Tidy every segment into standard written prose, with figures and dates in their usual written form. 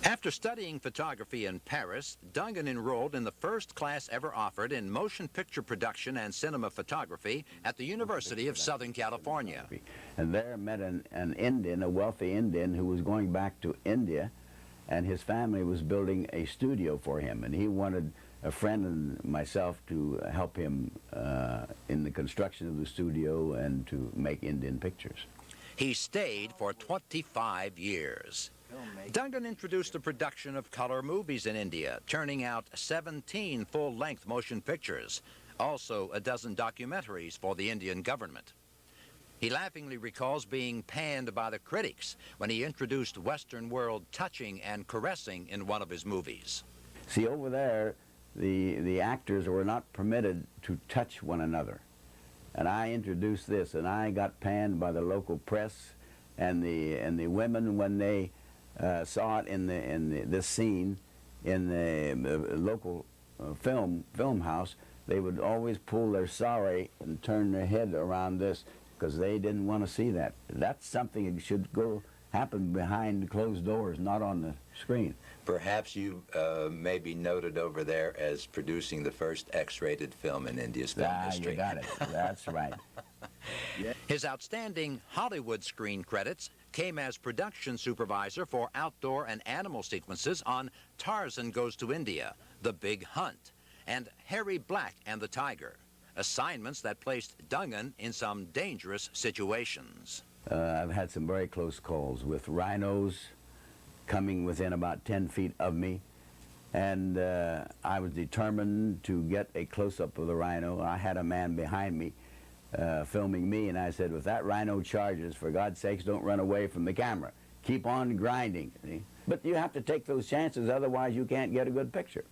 After studying photography in Paris, Dungan enrolled in the first class ever offered in motion picture production and cinema photography at the University of Southern California. And there met an Indian, a wealthy Indian, who was going back to India, and his family was building a studio for him, and he wanted a friend and myself to help him in the construction of the studio and to make Indian pictures. He stayed for 25 years. Dungan introduced the production of color movies in India, turning out 17 full-length motion pictures, also a dozen documentaries for the Indian government. He laughingly recalls being panned by the critics when he introduced Western world touching and caressing in one of his movies. See, over there, the actors were not permitted to touch one another. And I introduced this, and I got panned by the local press and the women when they saw it in this scene in the local film house. They would always pull their sari and turn their head around this because they didn't want to see that. That's something that should happen behind closed doors, not on the screen. Perhaps you may be noted over there as producing the first X-rated film in India's film history. You got it. That's right. His outstanding Hollywood screen credits came as production supervisor for outdoor and animal sequences on Tarzan Goes to India, The Big Hunt, and Harry Black and the Tiger, assignments that placed Dungan in some dangerous situations. I've had some very close calls with rhinos coming within about 10 feet of me, and I was determined to get a close-up of the rhino. I had a man behind me filming me, and I said, if that rhino charges, for God's sakes, don't run away from the camera. Keep on grinding. See? But you have to take those chances, otherwise you can't get a good picture.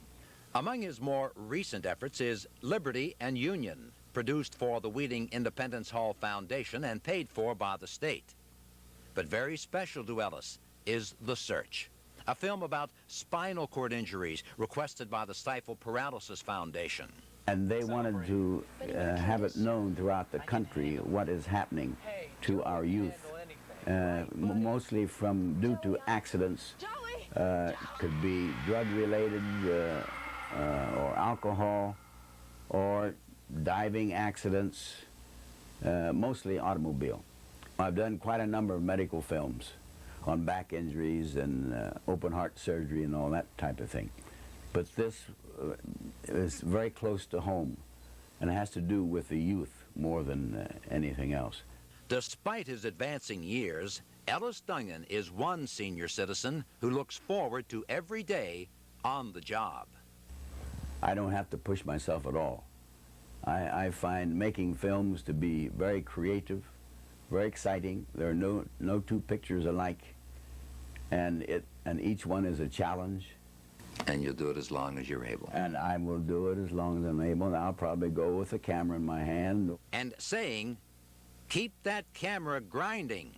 Among his more recent efforts is Liberty and Union, produced for the Wheeling Independence Hall Foundation and paid for by the state. But very special to Ellis is The Search, a film about spinal cord injuries requested by the Stifle Paralysis Foundation. And they wanted to have it known throughout the country what is happening to our youth, mostly due to accidents, could be drug-related or alcohol, or diving accidents, mostly automobile. I've done quite a number of medical films on back injuries and open heart surgery and all that type of thing. But this is very close to home, and it has to do with the youth more than anything else. Despite his advancing years, Ellis Dungan is one senior citizen who looks forward to every day on the job. I don't have to push myself at all. I find making films to be very creative, very exciting. There are no two pictures alike, and each one is a challenge. And you'll do it as long as you're able. And I will do it as long as I'm able, and I'll probably go with a camera in my hand. And saying, keep that camera grinding.